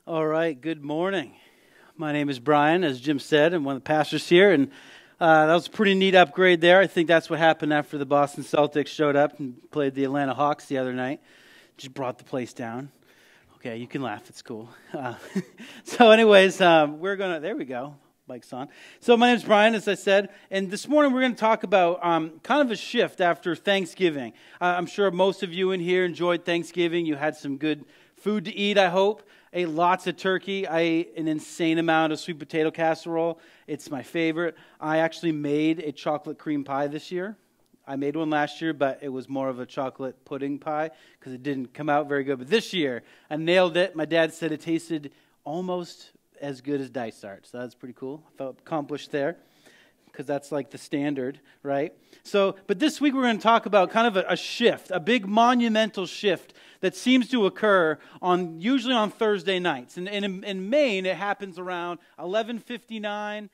All right, good morning. My name is Brian, as Jim said. I'm one of the pastors here, and that was a pretty neat upgrade there. I think that's what happened after the Boston Celtics showed up and played the Atlanta Hawks the other night. Just brought the place down. Okay, you can laugh. It's cool. So anyways, there we go. Mic's on. So my name is Brian, as I said, and this morning we're going to talk about kind of a shift after Thanksgiving. I'm sure most of you in here enjoyed Thanksgiving. You had some good food to eat, I hope. Ate lots of turkey. I ate an insane amount of sweet potato casserole. It's my favorite. I actually made a chocolate cream pie this year. I made one last year, but it was more of a chocolate pudding pie because it didn't come out very good. But this year, I nailed it. My dad said it tasted almost as good as Dysart, so that's pretty cool. I felt accomplished there because that's like the standard, right? So, but this week we're going to talk about kind of a shift, a big monumental shift that seems to occur usually on Thursday nights. And in Maine, it happens around 11:59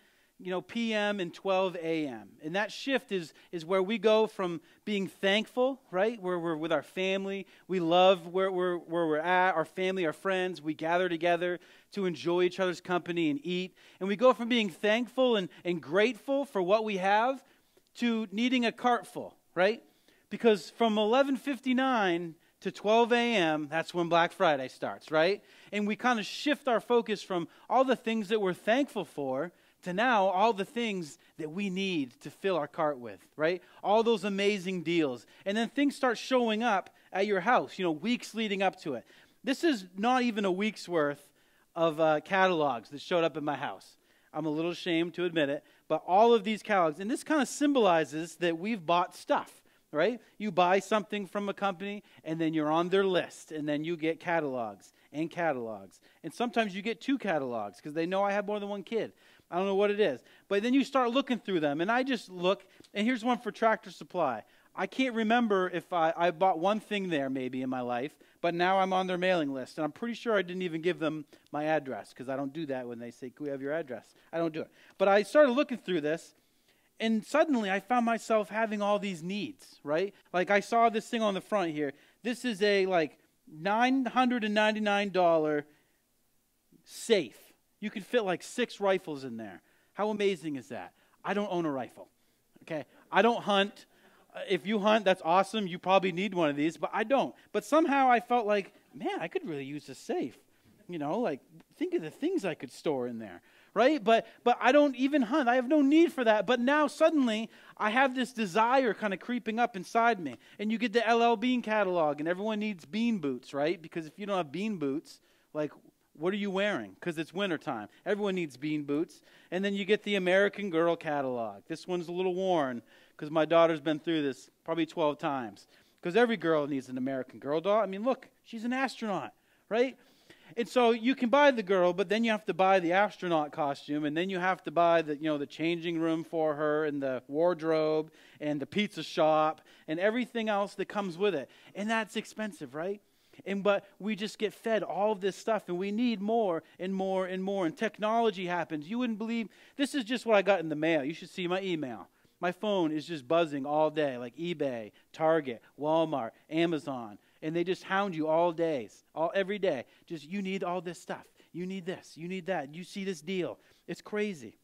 p.m. and 12 a.m. And that shift is where we go from being thankful, right? Where we're with our family. We love where we're at, our family, our friends. We gather together to enjoy each other's company and eat. And we go from being thankful and grateful for what we have to needing a cart full, right? Because from 11:59 to 12 a.m., that's when Black Friday starts, right? And we kind of shift our focus from all the things that we're thankful for to now all the things that we need to fill our cart with, right? All those amazing deals. And then things start showing up at your house, weeks leading up to it. This is not even a week's worth of catalogs that showed up at my house. I'm a little ashamed to admit it, but all of these catalogs, and this kind of symbolizes that we've bought stuff, right? You buy something from a company, and then you're on their list, and then you get catalogs and catalogs. And sometimes you get 2 catalogs because they know I have more than one kid. I don't know what it is. But then you start looking through them, and I just look, and here's one for Tractor Supply. I can't remember if I bought one thing there maybe in my life, but now I'm on their mailing list, and I'm pretty sure I didn't even give them my address because I don't do that when they say, "Can we have your address?" I don't do it. But I started looking through this, and suddenly I found myself having all these needs, right? Like I saw this thing on the front here. This is a $999 safe. You can fit 6 rifles in there. How amazing is that? I don't own a rifle, okay? I don't hunt. If you hunt, that's awesome. You probably need one of these, but I don't. But somehow I felt like, man, I could really use a safe. Think of the things I could store in there, right? But I don't even hunt. I have no need for that. But now suddenly I have this desire kind of creeping up inside me. And you get the LL Bean catalog, and everyone needs bean boots, right? Because if you don't have bean boots, what are you wearing? Because it's wintertime. Everyone needs bean boots. And then you get the American Girl catalog. This one's a little worn because my daughter's been through this probably 12 times. Because every girl needs an American Girl doll. I mean, look, she's an astronaut, right? And so you can buy the girl, but then you have to buy the astronaut costume, and then you have to buy the changing room for her, and the wardrobe, and the pizza shop, and everything else that comes with it. And that's expensive, right? But we just get fed all of this stuff, and we need more and more and more. And technology happens. You wouldn't believe, this is just what I got in the mail. You should see my email. My phone is just buzzing all day, like eBay, Target, Walmart, Amazon. And they just hound you every day. Just, you need all this stuff. You need this. You need that. You see this deal. It's crazy.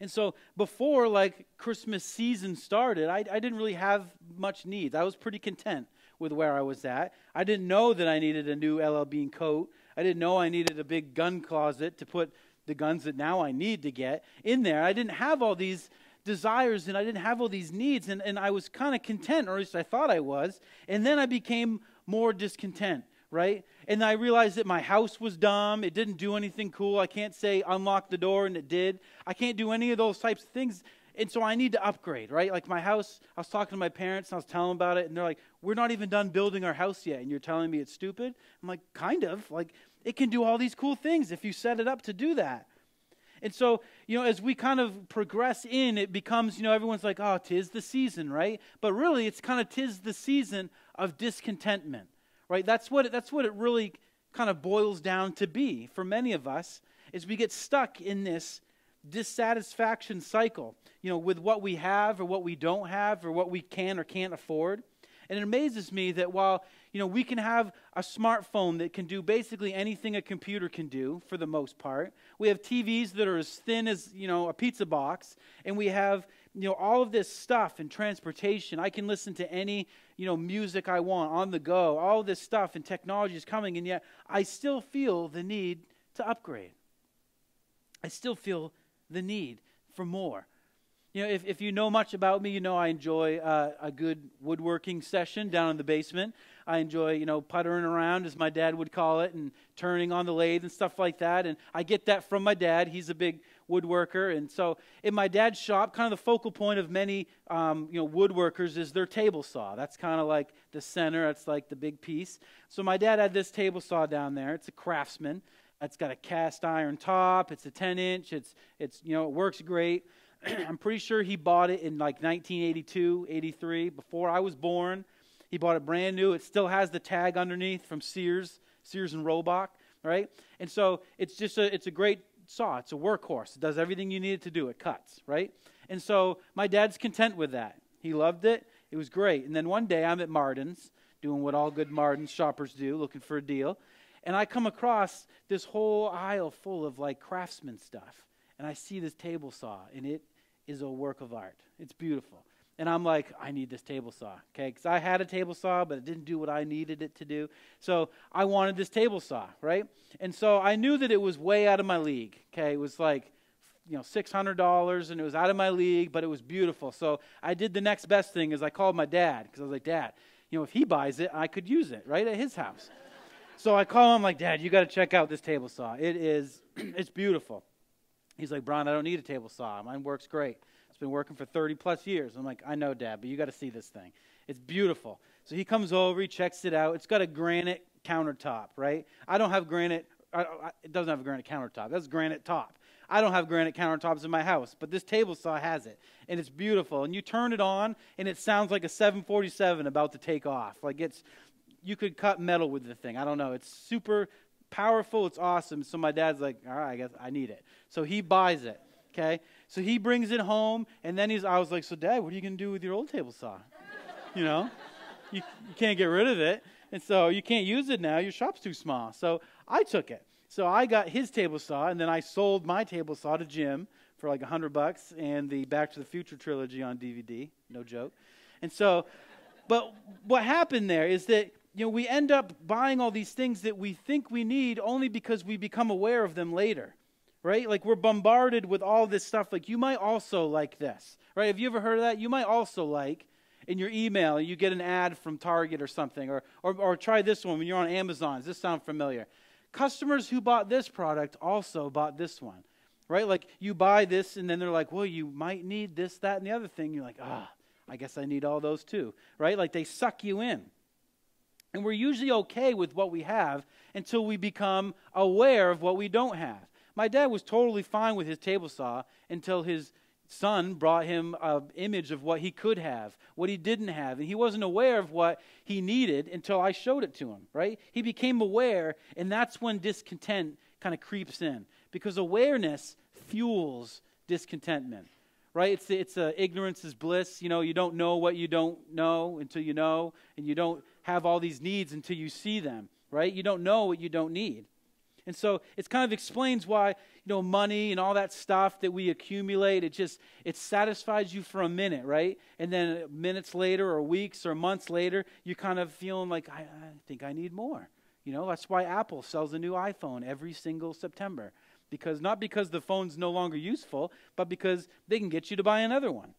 And so before Christmas season started, I didn't really have much needs. I was pretty content with where I was at. I didn't know that I needed a new LL Bean coat. I didn't know I needed a big gun closet to put the guns that now I need to get in there. I didn't have all these desires, and I didn't have all these needs, and I was kind of content, or at least I thought I was. And then I became more discontent, right? And I realized that my house was dumb. It didn't do anything cool. I can't say unlock the door, and it did. I can't do any of those types of things. And so I need to upgrade, right? Like my house, I was talking to my parents, and I was telling them about it, and they're like, "We're not even done building our house yet, and you're telling me it's stupid?" I'm like, kind of. It can do all these cool things if you set it up to do that. And so, as we kind of progress in, it becomes, everyone's like, "Oh, 'tis the season," right? But really, it's kind of 'tis the season of discontentment, right? That's what it really kind of boils down to be for many of us, is we get stuck in this dissatisfaction cycle, with what we have or what we don't have or what we can or can't afford. And it amazes me that while, we can have a smartphone that can do basically anything a computer can do for the most part. We have TVs that are as thin as, a pizza box. And we have, all of this stuff and transportation. I can listen to any, music I want on the go. All of this stuff and technology is coming. And yet I still feel the need to upgrade. I still feel the need for more. If you know much about me, I enjoy a good woodworking session down in the basement. I enjoy, puttering around, as my dad would call it, and turning on the lathe and stuff like that. And I get that from my dad. He's a big woodworker. And so in my dad's shop, kind of the focal point of many, woodworkers is their table saw. That's kind of like the center. That's like the big piece. So my dad had this table saw down there. It's a Craftsman. It's got a cast iron top. It's a 10-inch. It works great. I'm pretty sure he bought it in like 1982, 83, before I was born. He bought it brand new. It still has the tag underneath from Sears and Roebuck, right? And so it's a great saw. It's a workhorse. It does everything you need it to do. It cuts, right? And so my dad's content with that. He loved it. It was great. And then one day I'm at Martin's, doing what all good Martin's shoppers do, looking for a deal. And I come across this whole aisle full of like Craftsman stuff. And I see this table saw, and it is a work of art. It's beautiful. And I'm like, I need this table saw, okay? Because I had a table saw, but it didn't do what I needed it to do. So I wanted this table saw, right? And so I knew that it was way out of my league, okay? It was like, $600, and it was out of my league, but it was beautiful. So I did the next best thing is I called my dad, because I was like, Dad, if he buys it, I could use it, right, at his house. So I call him like, Dad, you got to check out this table saw. It's beautiful. He's like, Brian, I don't need a table saw. Mine works great. It's been working for 30 plus years. I'm like, I know, Dad, but you got to see this thing. It's beautiful. So he comes over, he checks it out. It's got a granite countertop, right? I don't have granite. It doesn't have a granite countertop. That's granite top. I don't have granite countertops in my house, but this table saw has it, and it's beautiful. And you turn it on, and it sounds like a 747 about to take off. Like you could cut metal with the thing. I don't know. It's super powerful. It's awesome. So my dad's like, all right, I guess I need it. So he buys it, okay? So he brings it home, and then I was like, so Dad, what are you going to do with your old table saw? You can't get rid of it, and so you can't use it now. Your shop's too small. So I took it. So I got his table saw, and then I sold my table saw to Jim for like $100 and the Back to the Future trilogy on DVD. No joke. And so, but what happened there is that we end up buying all these things that we think we need only because we become aware of them later, right? Like we're bombarded with all this stuff. Like you might also like this, right? Have you ever heard of that? You might also like in your email, you get an ad from Target or something, or try this one when you're on Amazon. Does this sound familiar? Customers who bought this product also bought this one, right? Like you buy this and then they're like, well, you might need this, that, and the other thing. You're like, I guess I need all those too, right? Like they suck you in. And we're usually okay with what we have until we become aware of what we don't have. My dad was totally fine with his table saw until his son brought him an image of what he could have, what he didn't have. And he wasn't aware of what he needed until I showed it to him, right? He became aware, and that's when discontent kind of creeps in. Because awareness fuels discontentment, right? It's ignorance is bliss. You don't know what you don't know until you know, and you don't have all these needs until you see them, right? You don't know what you don't need. And so it kind of explains why, money and all that stuff that we accumulate, it satisfies you for a minute, right? And then minutes later or weeks or months later, you're kind of feeling like, I think I need more. That's why Apple sells a new iPhone every single September. Not because the phone's no longer useful, but because they can get you to buy another one.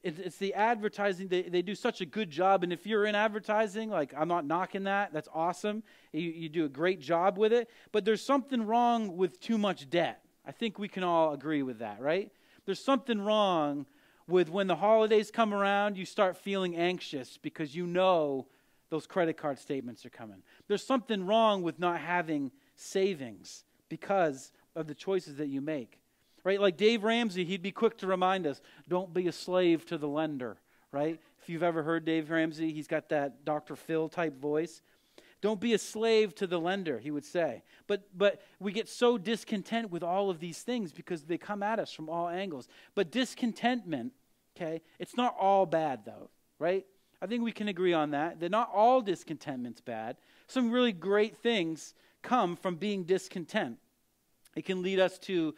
It's the advertising. They do such a good job. And if you're in advertising, like I'm not knocking that. That's awesome. You do a great job with it. But there's something wrong with too much debt. I think we can all agree with that, right? There's something wrong with when the holidays come around, you start feeling anxious because those credit card statements are coming. There's something wrong with not having savings because of the choices that you make. Right, like Dave Ramsey, he'd be quick to remind us, don't be a slave to the lender, right? If you've ever heard Dave Ramsey, he's got that Dr. Phil type voice. Don't be a slave to the lender, he would say. But we get so discontent with all of these things because they come at us from all angles. But discontentment, okay, it's not all bad though, right? I think we can agree on that not all discontentment's bad. Some really great things come from being discontent. It can lead us to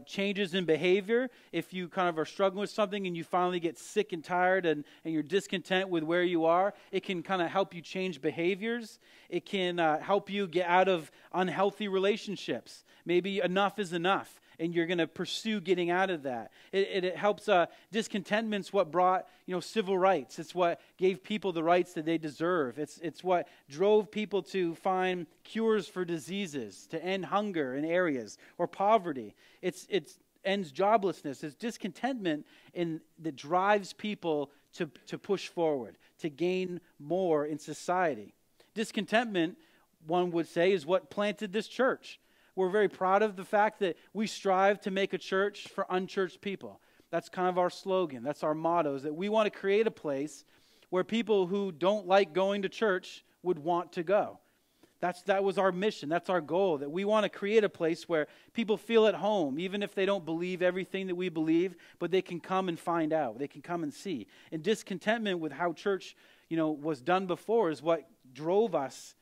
changes in behavior. If you kind of are struggling with something and you finally get sick and tired and you're discontent with where you are, it can kind of help you change behaviors. It can help you get out of unhealthy relationships. Maybe enough is enough, and you're going to pursue getting out of that. It helps. Discontentment's what brought civil rights. It's what gave people the rights that they deserve. It's what drove people to find cures for diseases, to end hunger in areas or poverty. It ends joblessness. It's discontentment that drives people to push forward, to gain more in society. Discontentment, one would say, is what planted this church. We're very proud of the fact that we strive to make a church for unchurched people. That's kind of our slogan. That's our motto, is that we want to create a place where people who don't like going to church would want to go. That was our mission. That's our goal, that we want to create a place where people feel at home, even if they don't believe everything that we believe, but they can come and find out. They can come and see. And discontentment with how church, was done before is what drove us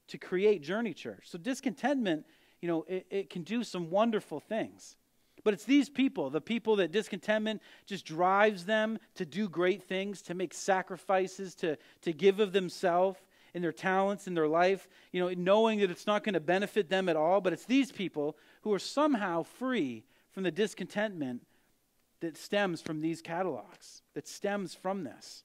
to create Journey Church. So discontentment, it can do some wonderful things. But it's these people, the people that discontentment just drives them to do great things, to make sacrifices, to give of themselves and their talents and their life, knowing that it's not going to benefit them at all. But it's these people who are somehow free from the discontentment that stems from these catalogs, that stems from this.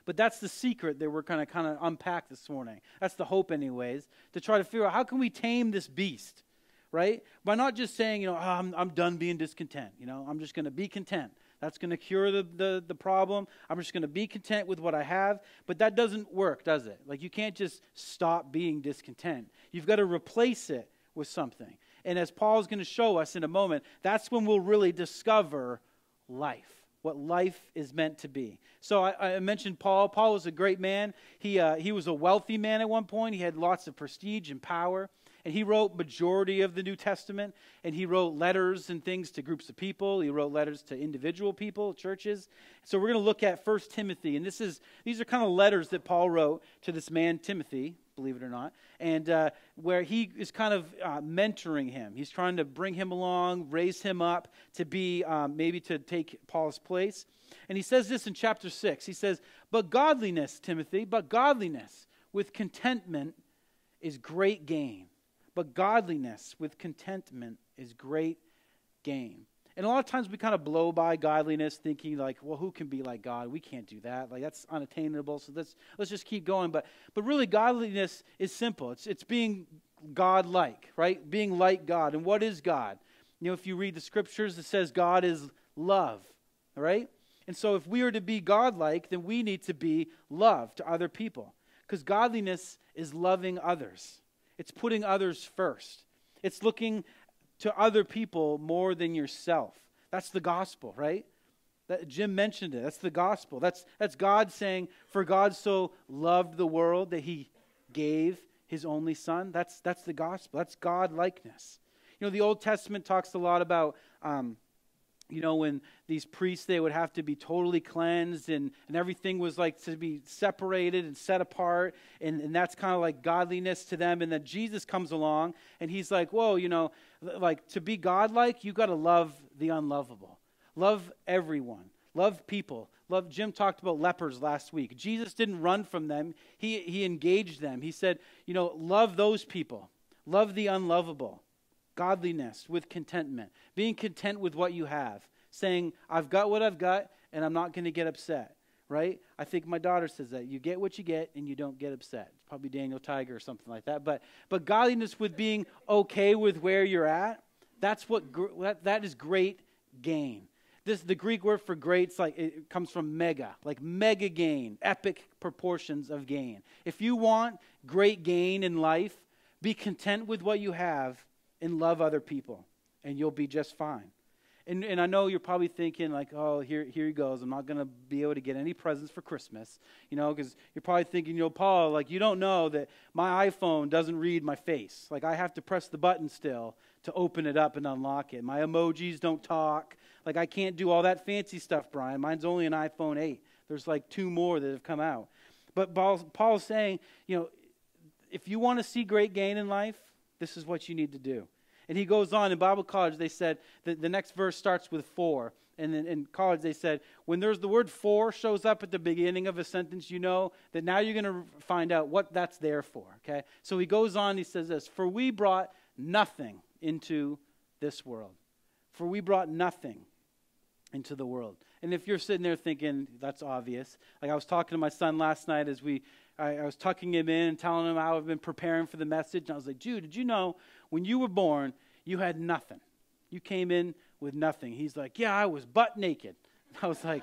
But that's the secret that we're going to kind of unpack this morning. That's the hope anyways, to try to figure out how can we tame this beast, right? By not just saying, I'm done being discontent. I'm just going to be content. That's going to cure the problem. I'm just going to be content with what I have. But that doesn't work, does it? Like, you can't just stop being discontent. You've got to replace it with something. And as Paul's going to show us in a moment, that's when we'll really discover life. What life is meant to be. So I mentioned Paul. Paul was a great man. He was a wealthy man at one point. He had lots of prestige and power. And he wrote majority of the New Testament. And he wrote letters and things to groups of people. He wrote letters to individual people, churches. So we're going to look at 1 Timothy. And these are kind of letters that Paul wrote to this man Timothy, believe it or not, and where he is kind of mentoring him. He's trying to bring him along, raise him up to be, maybe to take Paul's place. And he says this in chapter 6. He says, "But godliness, Timothy, but godliness with contentment is great gain." But godliness with contentment is great gain. And a lot of times we kind of blow by godliness thinking like, well, who can be like God? We can't do that. Like, that's unattainable. So let's just keep going. But really godliness is simple. It's being God-like, right? Being like God. And what is God? If you read the scriptures, it says God is love, all right? And so if we are to be God-like, then we need to be love to other people. Because godliness is loving others. It's putting others first. It's looking to other people more than yourself. That's the gospel, right? Jim mentioned it. That's the gospel. That's God saying, for God so loved the world that he gave his only son. That's the gospel. That's God-likeness. The Old Testament talks a lot about, when these priests, they would have to be totally cleansed and everything was like to be separated and set apart. And that's kind of like godliness to them. And then Jesus comes along and he's like, whoa, like to be God-like, you got to love the unlovable. Love everyone. Love people. Jim talked about lepers last week. Jesus didn't run from them. He engaged them. He said, love those people. Love the unlovable. Godliness with contentment. Being content with what you have. Saying, I've got what I've got, and I'm not going to get upset. Right? I think my daughter says that. You get what you get, and you don't get upset. It's probably Daniel Tiger or something like that. But godliness with being okay with where you're at, that is great gain. The Greek word for great, it comes from mega, like mega gain, epic proportions of gain. If you want great gain in life, be content with what you have and love other people, and you'll be just fine. And I know you're probably thinking like, oh, here he goes. I'm not going to be able to get any presents for Christmas, because you're probably thinking, Paul, like, you don't know that my iPhone doesn't read my face. Like, I have to press the button still to open it up and unlock it. My emojis don't talk. Like, I can't do all that fancy stuff, Brian. Mine's only an iPhone 8. There's like 2 more that have come out. But Paul's saying, if you want to see great gain in life, this is what you need to do. And he goes on, in Bible college, they said, the next verse starts with for. And then in college, they said, when there's the word for shows up at the beginning of a sentence, you know that now you're going to find out what that's there for, okay? So he goes on, he says this, for we brought nothing into this world. For we brought nothing into the world. And if you're sitting there thinking, that's obvious. Like I was talking to my son last night as I was tucking him in and telling him how I've been preparing for the message. And I was like, Jude, did you know when you were born, you had nothing? You came in with nothing. He's like, yeah, I was butt naked. I was like,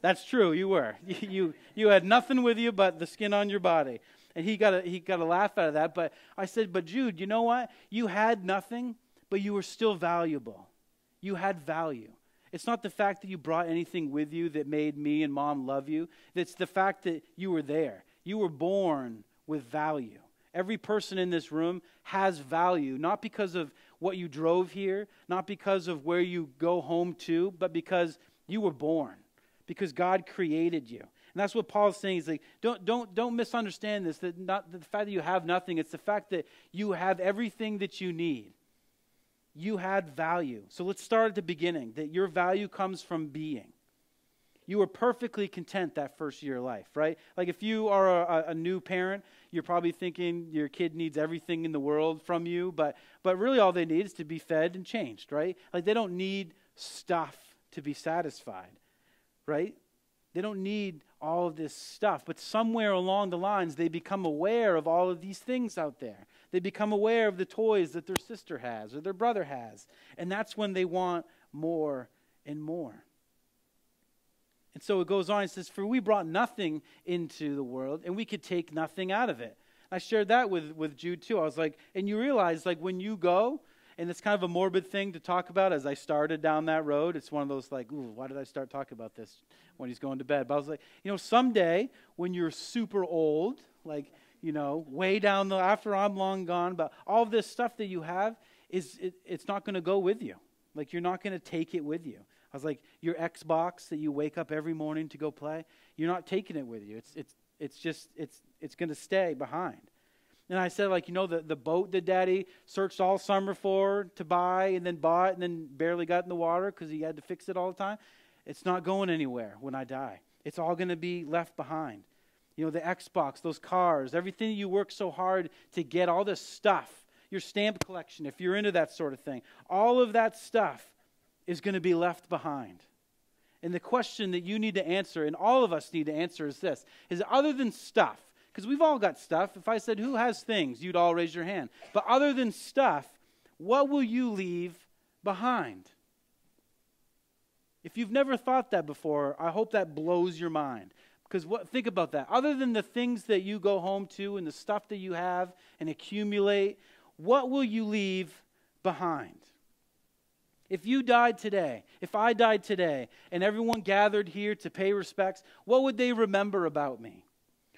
that's true, you were. You had nothing with you but the skin on your body. And he got a laugh out of that. But I said, but Jude, you know what? You had nothing, but you were still valuable. You had value. It's not the fact that you brought anything with you that made me and Mom love you. It's the fact that you were there. You were born with value. Every person in this room has value, not because of what you drove here, not because of where you go home to, but because you were born, because God created you. And that's what Paul's saying. He's like, don't misunderstand this, that not the fact that you have nothing, it's the fact that you have everything that you need. You had value. So let's start at the beginning, that your value comes from being. You were perfectly content that first year of life, right? Like if you are a new parent, you're probably thinking your kid needs everything in the world from you, but really all they need is to be fed and changed, right? Like they don't need stuff to be satisfied, right? They don't need all of this stuff, but somewhere along the lines, they become aware of all of these things out there. They become aware of the toys that their sister has or their brother has, and that's when they want more and more. And so it goes on, it says, for we brought nothing into the world, and we could take nothing out of it. I shared that with Jude too. I was like, and you realize like when you go, and it's kind of a morbid thing to talk about as I started down that road. It's one of those like, ooh, why did I start talking about this when he's going to bed? But I was like, someday when you're super old, like, way down after I'm long gone, but all of this stuff that you have, it's not going to go with you. Like you're not going to take it with you. I was like, your Xbox that you wake up every morning to go play, you're not taking it with you. It's going to stay behind. And I said, like, the boat that Daddy searched all summer for to buy and then bought and then barely got in the water because he had to fix it all the time, it's not going anywhere when I die. It's all going to be left behind. The Xbox, those cars, everything you work so hard to get, all this stuff, your stamp collection, if you're into that sort of thing, all of that stuff is going to be left behind. And the question that you need to answer, and all of us need to answer, is this, is other than stuff, because we've all got stuff. If I said, who has things? You'd all raise your hand. But other than stuff, what will you leave behind? If you've never thought that before, I hope that blows your mind. Because think about that. Other than the things that you go home to and the stuff that you have and accumulate, what will you leave behind? If you died today, if I died today, and everyone gathered here to pay respects, what would they remember about me?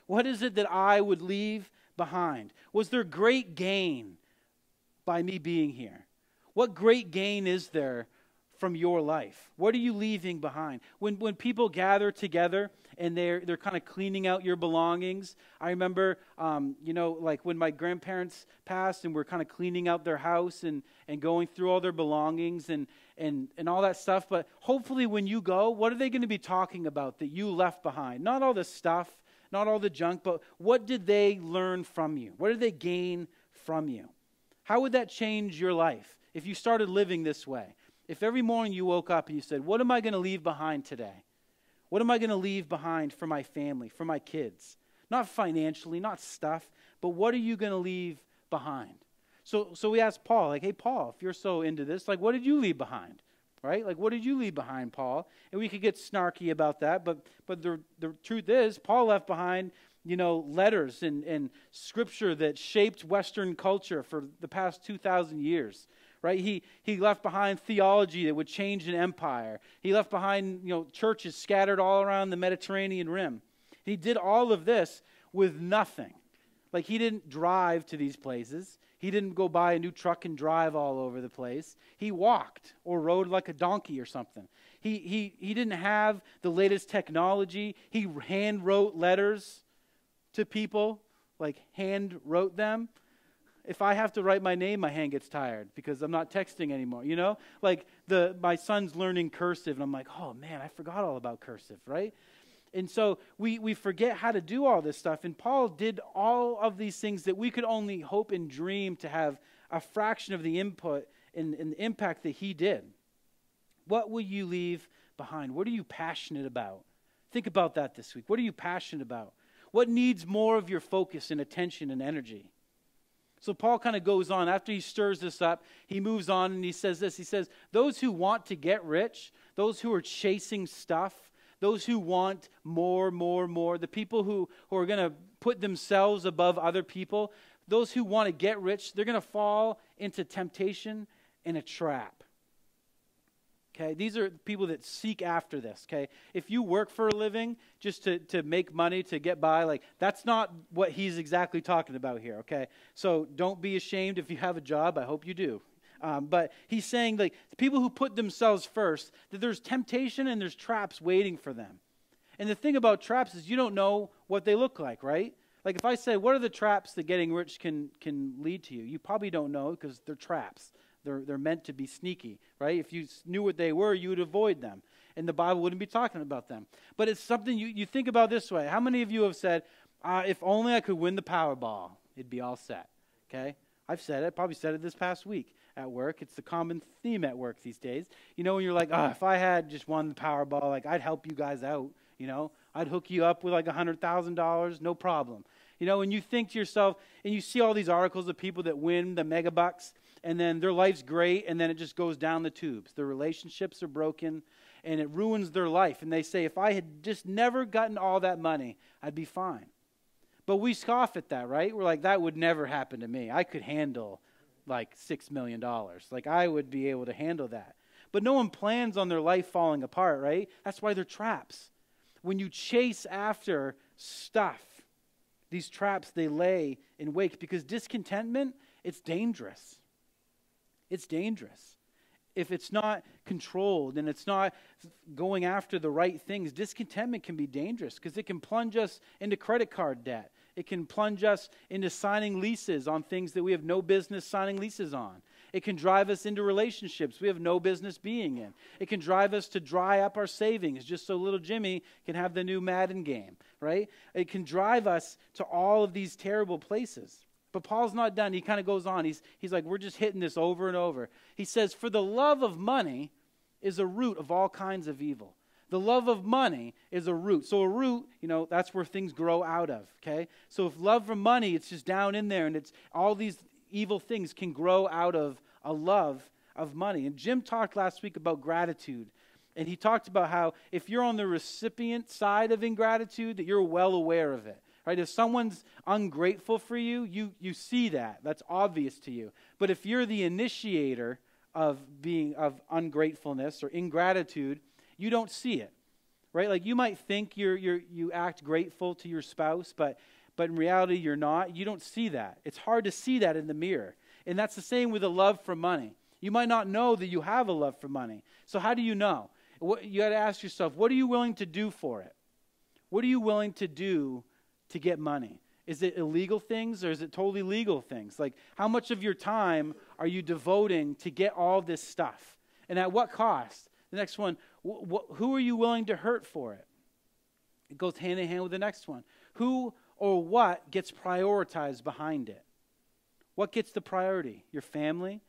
What is it that I would leave behind? Was there great gain by me being here? What great gain is there from your life? What are you leaving behind? When people gather together and they're kind of cleaning out your belongings, I remember, like when my grandparents passed and we're kind of cleaning out their house and going through all their belongings and all that stuff. But hopefully when you go, what are they going to be talking about that you left behind? Not all the stuff, not all the junk, but what did they learn from you? What did they gain from you? How would that change your life if you started living this way? If every morning you woke up and you said, what am I going to leave behind today? What am I going to leave behind for my family, for my kids? Not financially, not stuff, but what are you going to leave behind? So we asked Paul, like, hey, Paul, if you're so into this, like, what did you leave behind? Right? Like, what did you leave behind, Paul? And we could get snarky about that, but the truth is, Paul left behind, letters and scripture that shaped Western culture for the past 2,000 years. Right? He left behind theology that would change an empire. He left behind, churches scattered all around the Mediterranean rim. He did all of this with nothing. Like, he didn't drive to these places. He didn't go buy a new truck and drive all over the place. He walked or rode like a donkey or something. He didn't have the latest technology. He hand wrote letters to people, like hand wrote them. If I have to write my name, my hand gets tired because I'm not texting anymore, you know? Like my son's learning cursive, and I'm like, oh man, I forgot all about cursive, right? And so we forget how to do all this stuff. And Paul did all of these things that we could only hope and dream to have a fraction of the input and the impact that he did. What will you leave behind? What are you passionate about? Think about that this week. What are you passionate about? What needs more of your focus and attention and energy? So Paul kind of goes on. After he stirs this up, he moves on and he says this. He says, those who want to get rich, those who are chasing stuff, those who want more, the people who are going to put themselves above other people, those who want to get rich, they're going to fall into temptation and a trap. Okay, these are people that seek after this, okay? If you work for a living just to make money, to get by, like, that's not what he's exactly talking about here, okay? So don't be ashamed if you have a job. I hope you do. But he's saying, like, the people who put themselves first, that there's temptation and there's traps waiting for them. And the thing about traps is you don't know what they look like, right? Like if I say, what are the traps that getting rich can lead to you? You probably don't know because they're traps. They're meant to be sneaky, right? If you knew what they were, you would avoid them. And the Bible wouldn't be talking about them. But it's something you think about this way. How many of you have said, if only I could win the Powerball, it'd be all set, okay? I've said it, probably said it this past week at work. It's the common theme at work these days. You know, when you're like, if I had just won the Powerball, like I'd help you guys out, you know? I'd hook you up with like $100,000, no problem. You know, and you think to yourself, and you see all these articles of people that win the mega bucks, and then their life's great, and then it just goes down the tubes. Their relationships are broken, and it ruins their life. And they say, if I had just never gotten all that money, I'd be fine. But we scoff at that, right? We're like, that would never happen to me. I could handle like $6 million. Like I would be able to handle that. But no one plans on their life falling apart, right? That's why they're traps. When you chase after stuff, these traps, they lay in wake, because discontentment, it's dangerous. It's dangerous. If it's not controlled and it's not going after the right things, discontentment can be dangerous because it can plunge us into credit card debt. It can plunge us into signing leases on things that we have no business signing leases on. It can drive us into relationships we have no business being in. It can drive us to dry up our savings just so little Jimmy can have the new Madden game, right? It can drive us to all of these terrible places. But Paul's not done. He kind of goes on. He's like, we're just hitting this over and over. He says, for the love of money is a root of all kinds of evil. The love of money is a root. So a root, you know, that's where things grow out of, okay? So if love for money, it's just down in there, and it's all these evil things can grow out of a love of money. And Jim talked last week about gratitude. And he talked about how if you're on the recipient side of ingratitude, that you're well aware of it. Right? If someone's ungrateful for you, you see that. That's obvious to you. But if you're the initiator of ungratefulness or ingratitude, you don't see it. Right? Like you might think you act grateful to your spouse, but in reality you're not. You don't see that. It's hard to see that in the mirror. And that's the same with a love for money. You might not know that you have a love for money. So how do you know? You got to ask yourself, what are you willing to do for it? What are you willing to do to get money? Is it illegal things or is it totally legal things? Like how much of your time are you devoting to get all this stuff? And at what cost? The next one, who are you willing to hurt for it? It goes hand in hand with the next one. Who or what gets prioritized behind it? What gets the priority? Your family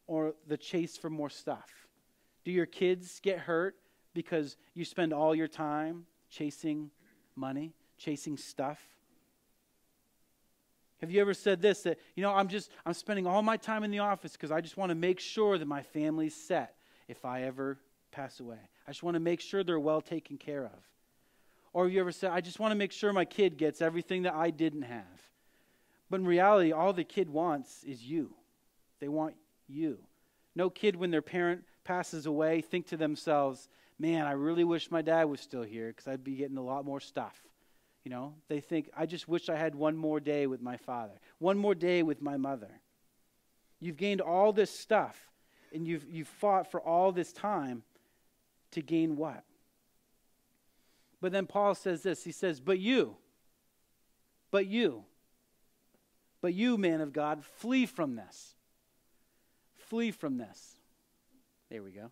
or the chase for more stuff? Do your kids get hurt because you spend all your time chasing money, chasing stuff? Have you ever said this, that, you know, I'm spending all my time in the office because I just want to make sure that my family's set if I ever pass away. I just want to make sure they're well taken care of. Or have you ever said, I just want to make sure my kid gets everything that I didn't have. But in reality, all the kid wants is you. They want you. No kid, when their parent passes away, think to themselves, man, I really wish my dad was still here because I'd be getting a lot more stuff. You know, they think, I just wish I had one more day with my father, one more day with my mother. You've gained all this stuff, and you've fought for all this time to gain what? But then Paul says this. He says, but you, man of God, flee from this. Flee from this. There we go.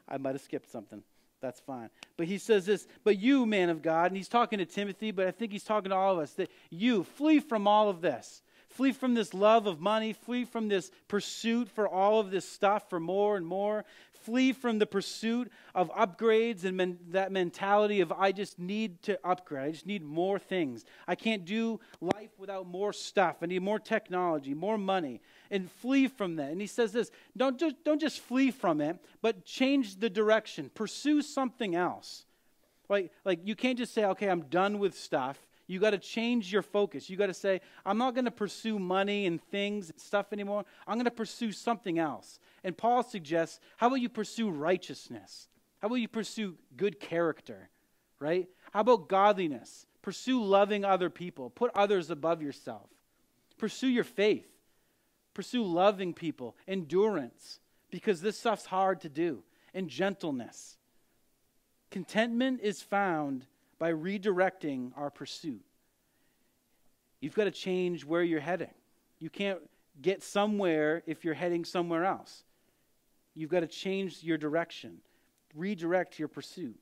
I might have skipped something. That's fine. But he says this, but you, man of God, and he's talking to Timothy, but I think he's talking to all of us, that you flee from all of this. Flee from this love of money. Flee from this pursuit for all of this stuff, for more and more. Flee from the pursuit of upgrades and that mentality of I just need to upgrade. I just need more things. I can't do life without more stuff. I need more technology, more money. And flee from that. And he says this, don't just flee from it, but change the direction. Pursue something else. Like you can't just say, okay, I'm done with stuff. You got to change your focus. You got to say, I'm not going to pursue money and things and stuff anymore. I'm going to pursue something else. And Paul suggests, how about you pursue righteousness? How about you pursue good character, right? How about godliness? Pursue loving other people. Put others above yourself. Pursue your faith. Pursue loving people. Endurance, because this stuff's hard to do. And gentleness. Contentment is found by redirecting our pursuit. You've got to change where you're heading. You can't get somewhere if you're heading somewhere else. You've got to change your direction. Redirect your pursuit.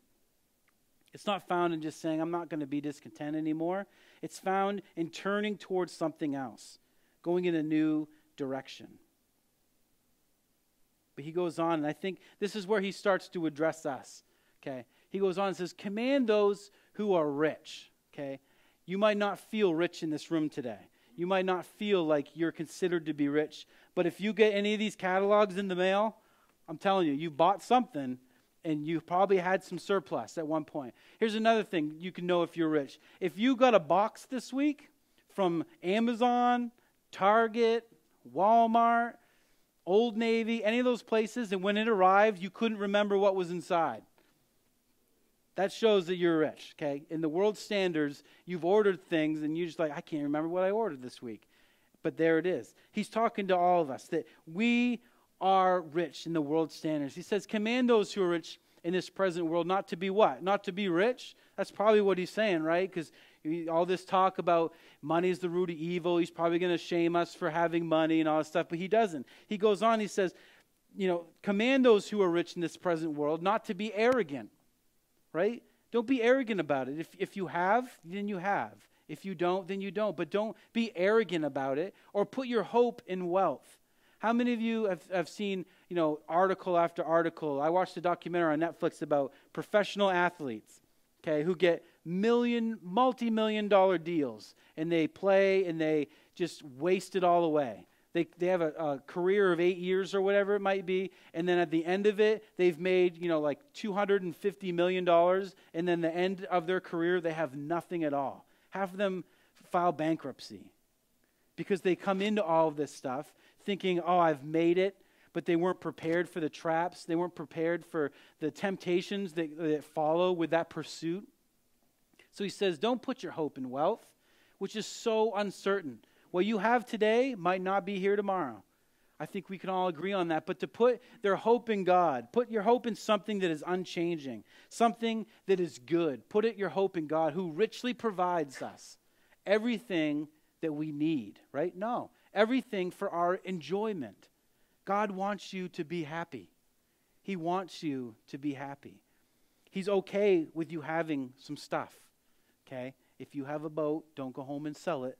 It's not found in just saying, I'm not going to be discontent anymore. It's found in turning towards something else, going in a new direction. But he goes on, and I think this is where he starts to address us. Okay? He goes on and says, command those who are rich. Okay? You might not feel rich in this room today. You might not feel like you're considered to be rich. But if you get any of these catalogs in the mail, I'm telling you, you bought something and you probably had some surplus at one point. Here's another thing you can know if you're rich. If you got a box this week from Amazon, Target, Walmart, Old Navy, any of those places, and when it arrived, you couldn't remember what was inside. That shows that you're rich, okay? In the world standards, you've ordered things and you're just like, I can't remember what I ordered this week. But there it is. He's talking to all of us that we are rich in the world standards. He says, command those who are rich in this present world not to be what? Not to be rich? That's probably what he's saying, right? Because all this talk about money is the root of evil. He's probably going to shame us for having money and all this stuff, but he doesn't. He goes on, he says, command those who are rich in this present world not to be arrogant. Right? Don't be arrogant about it. If you have, then you have. If you don't, then you don't. But don't be arrogant about it or put your hope in wealth. How many of you have seen, article after article? I watched a documentary on Netflix about professional athletes, okay, who get multi-million-dollar deals. And they play and they just waste it all away. They have a career of 8 years or whatever it might be, and then at the end of it, they've made, like $250 million, and then the end of their career, they have nothing at all. Half of them file bankruptcy because they come into all of this stuff thinking, oh, I've made it, but they weren't prepared for the traps. They weren't prepared for the temptations that follow with that pursuit. So he says, don't put your hope in wealth, which is so uncertain. What you have today might not be here tomorrow. I think we can all agree on that. But to put their hope in God, put your hope in something that is unchanging, something that is good. Put your hope in God who richly provides us everything that we need, right? No, everything for our enjoyment. God wants you to be happy. He wants you to be happy. He's okay with you having some stuff, okay? If you have a boat, don't go home and sell it.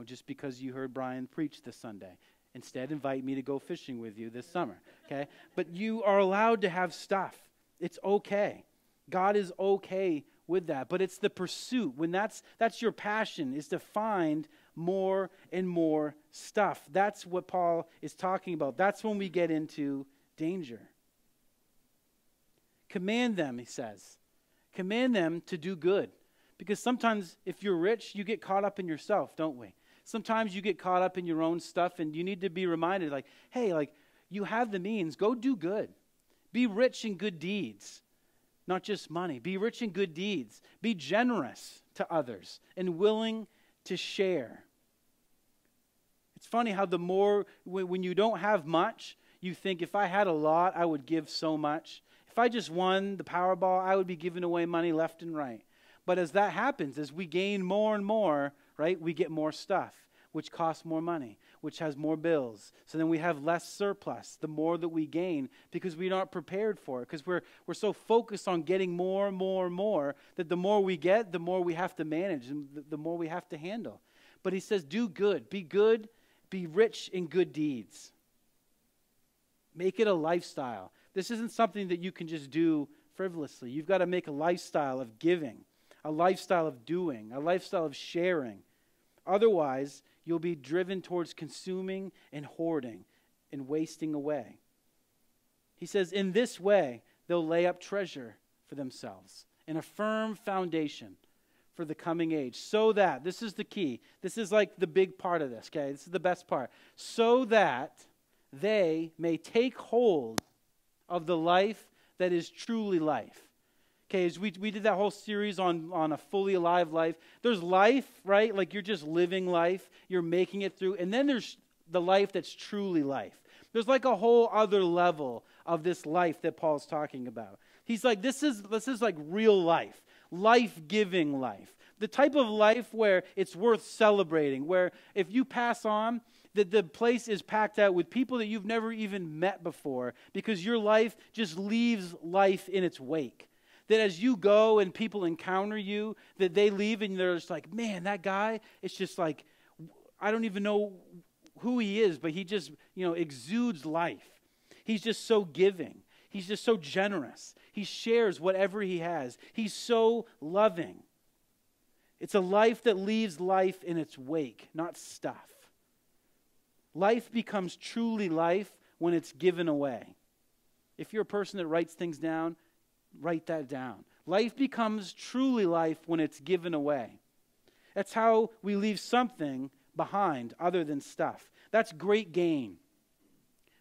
Just because you heard Brian preach this Sunday. Instead, invite me to go fishing with you this summer, okay? But you are allowed to have stuff. It's okay. God is okay with that. But it's the pursuit. When that's your passion, is to find more and more stuff. That's what Paul is talking about. That's when we get into danger. Command them, he says. Command them to do good. Because sometimes if you're rich, you get caught up in yourself, don't we? Sometimes you get caught up in your own stuff and you need to be reminded hey, you have the means, go do good. Be rich in good deeds, not just money. Be rich in good deeds. Be generous to others and willing to share. It's funny how the more, when you don't have much, you think if I had a lot, I would give so much. If I just won the Powerball, I would be giving away money left and right. But as that happens, as we gain more and more, right, we get more stuff, which costs more money, which has more bills. So then we have less surplus the more that we gain because we're not prepared for it, because we're so focused on getting more and more and more that the more we get, the more we have to manage and the more we have to handle. But he says, do good, be rich in good deeds. Make it a lifestyle. This isn't something that you can just do frivolously. You've got to make a lifestyle of giving, a lifestyle of doing, a lifestyle of sharing. Otherwise, you'll be driven towards consuming and hoarding and wasting away. He says, in this way, they'll lay up treasure for themselves and a firm foundation for the coming age. So that, this is the key. This is like the big part of this, okay? This is the best part. So that they may take hold of the life that is truly life. Okay, as we did that whole series on a fully alive life. There's life, right? Like you're just living life. You're making it through. And then there's the life that's truly life. There's like a whole other level of this life that Paul's talking about. He's like, this is like real life. Life-giving life. The type of life where it's worth celebrating. Where if you pass on, the place is packed out with people that you've never even met before. Because your life just leaves life in its wake. That as you go and people encounter you, that they leave and they're just like, man, that guy, it's just like, I don't even know who he is, but he just, exudes life. He's just so giving. He's just so generous. He shares whatever he has. He's so loving. It's a life that leaves life in its wake, not stuff. Life becomes truly life when it's given away. If you're a person that writes things down, write that down. Life becomes truly life when it's given away. That's how we leave something behind other than stuff. That's great gain.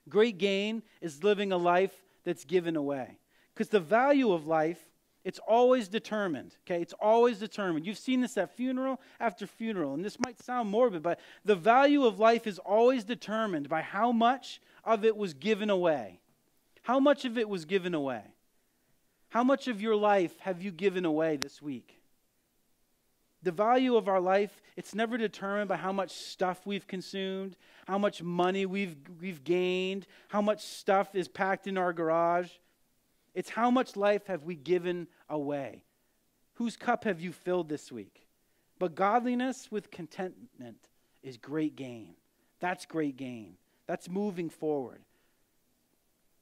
Great gain is living a life that's given away. Because the value of life, it's always determined. Okay, it's always determined. You've seen this at funeral after funeral, and this might sound morbid, but the value of life is always determined by how much of it was given away. How much of it was given away? How much of your life have you given away this week? The value of our life, it's never determined by how much stuff we've consumed, how much money we've gained, how much stuff is packed in our garage. It's how much life have we given away. Whose cup have you filled this week? But godliness with contentment is great gain. That's great gain. That's moving forward.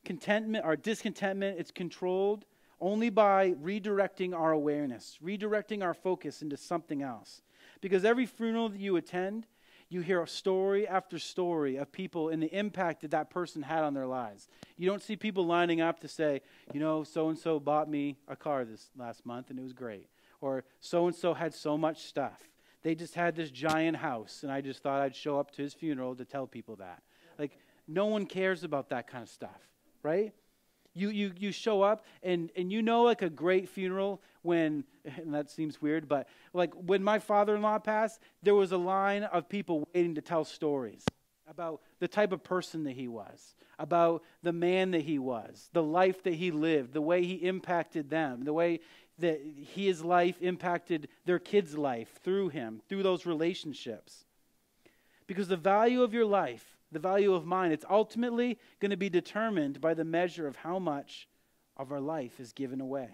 Contentment or discontentment, it's controlled only by redirecting our awareness, redirecting our focus into something else. Because every funeral that you attend, you hear a story after story of people and the impact that person had on their lives. You don't see people lining up to say, so-and-so bought me a car this last month and it was great. Or so-and-so had so much stuff. They just had this giant house and I just thought I'd show up to his funeral to tell people that. Like, no one cares about that kind of stuff, right? You show up and like a great funeral when, and that seems weird, but like when my father-in-law passed, there was a line of people waiting to tell stories about the type of person that he was, about the man that he was, the life that he lived, the way he impacted them, the way that his life impacted their kids' life through him, through those relationships. Because the value of your life, the value of mine, it's ultimately going to be determined by the measure of how much of our life is given away.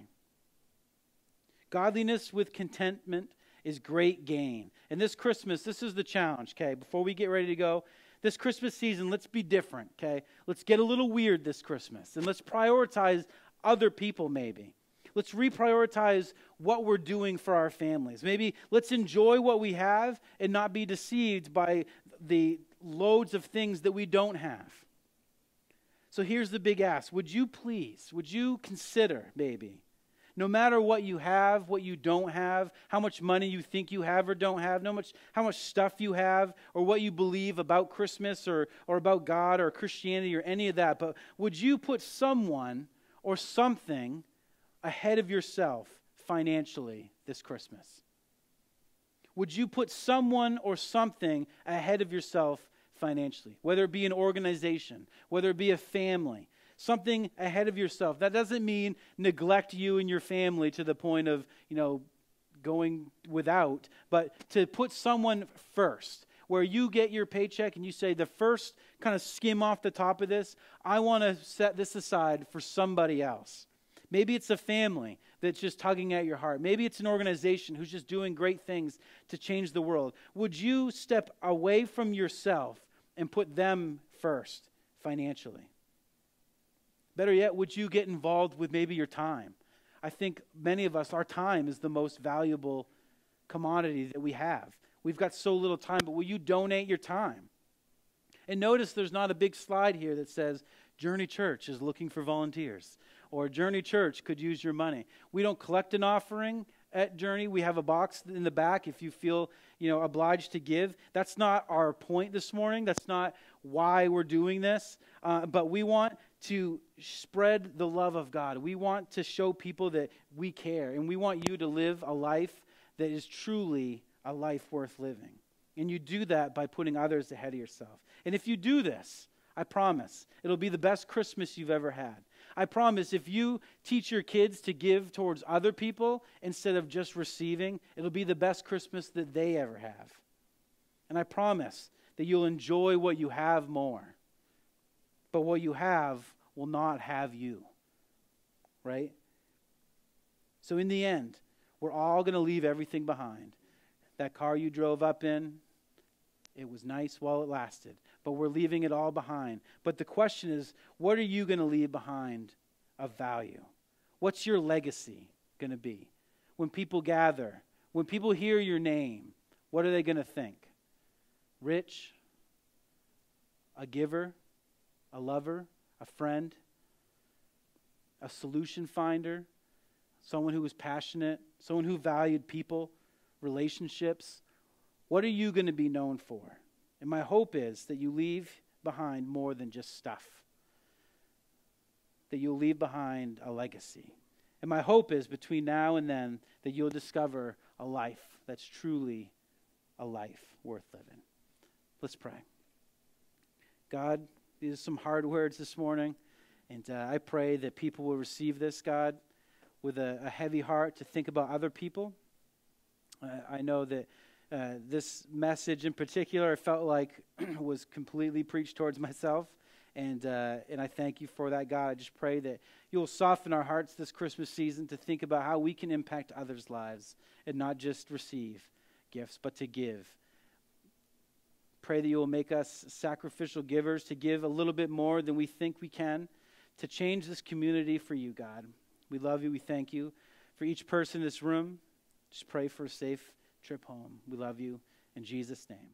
Godliness with contentment is great gain. And this Christmas, this is the challenge, okay? Before we get ready to go, this Christmas season, let's be different, okay? Let's get a little weird this Christmas. And let's prioritize other people maybe. Let's reprioritize what we're doing for our families. Maybe let's enjoy what we have and not be deceived by the loads of things that we don't have. So here's the big ask. Would you consider maybe, no matter what you have, what you don't have, how much money you think you have or don't have, how much stuff you have, or what you believe about Christmas or about God or Christianity or any of that, but would you put someone or something ahead of yourself financially this Christmas? Would you put someone or something ahead of yourself financially? Whether it be an organization, whether it be a family, something ahead of yourself. That doesn't mean neglect you and your family to the point of, going without, but to put someone first, where you get your paycheck and you say, the first kind of skim off the top of this, I want to set this aside for somebody else. Maybe it's a family that's just tugging at your heart. Maybe it's an organization who's just doing great things to change the world. Would you step away from yourself and put them first financially? Better yet, would you get involved with maybe your time? I think many of us, our time is the most valuable commodity that we have. We've got so little time, but will you donate your time? And notice there's not a big slide here that says, Journey Church is looking for volunteers, or Journey Church could use your money. We don't collect an offering at Journey. We have a box in the back if you feel, obliged to give. That's not our point this morning. That's not why we're doing this. But we want to spread the love of God. We want to show people that we care, and we want you to live a life that is truly a life worth living. And you do that by putting others ahead of yourself. And if you do this, I promise, it'll be the best Christmas you've ever had. I promise if you teach your kids to give towards other people instead of just receiving, it'll be the best Christmas that they ever have. And I promise that you'll enjoy what you have more. But what you have will not have you. Right? So in the end, we're all going to leave everything behind. That car you drove up in, it was nice while it lasted, but we're leaving it all behind. But the question is, what are you going to leave behind of value? What's your legacy going to be? When people gather, when people hear your name, what are they going to think? Rich? A giver? A lover? A friend? A solution finder? Someone who was passionate? Someone who valued people? Relationships? What are you going to be known for? And my hope is that you leave behind more than just stuff. That you'll leave behind a legacy. And my hope is between now and then that you'll discover a life that's truly a life worth living. Let's pray. God, these are some hard words this morning. And I pray that people will receive this, God, with a heavy heart to think about other people. I know that this message in particular, I felt like was completely preached towards myself, and I thank you for that, God. I just pray that you'll soften our hearts this Christmas season to think about how we can impact others' lives and not just receive gifts, but to give. Pray that you will make us sacrificial givers, to give a little bit more than we think we can, to change this community for you, God. We love you. We thank you for each person in this room. Just pray for a safe trip home. We love you. In Jesus' name.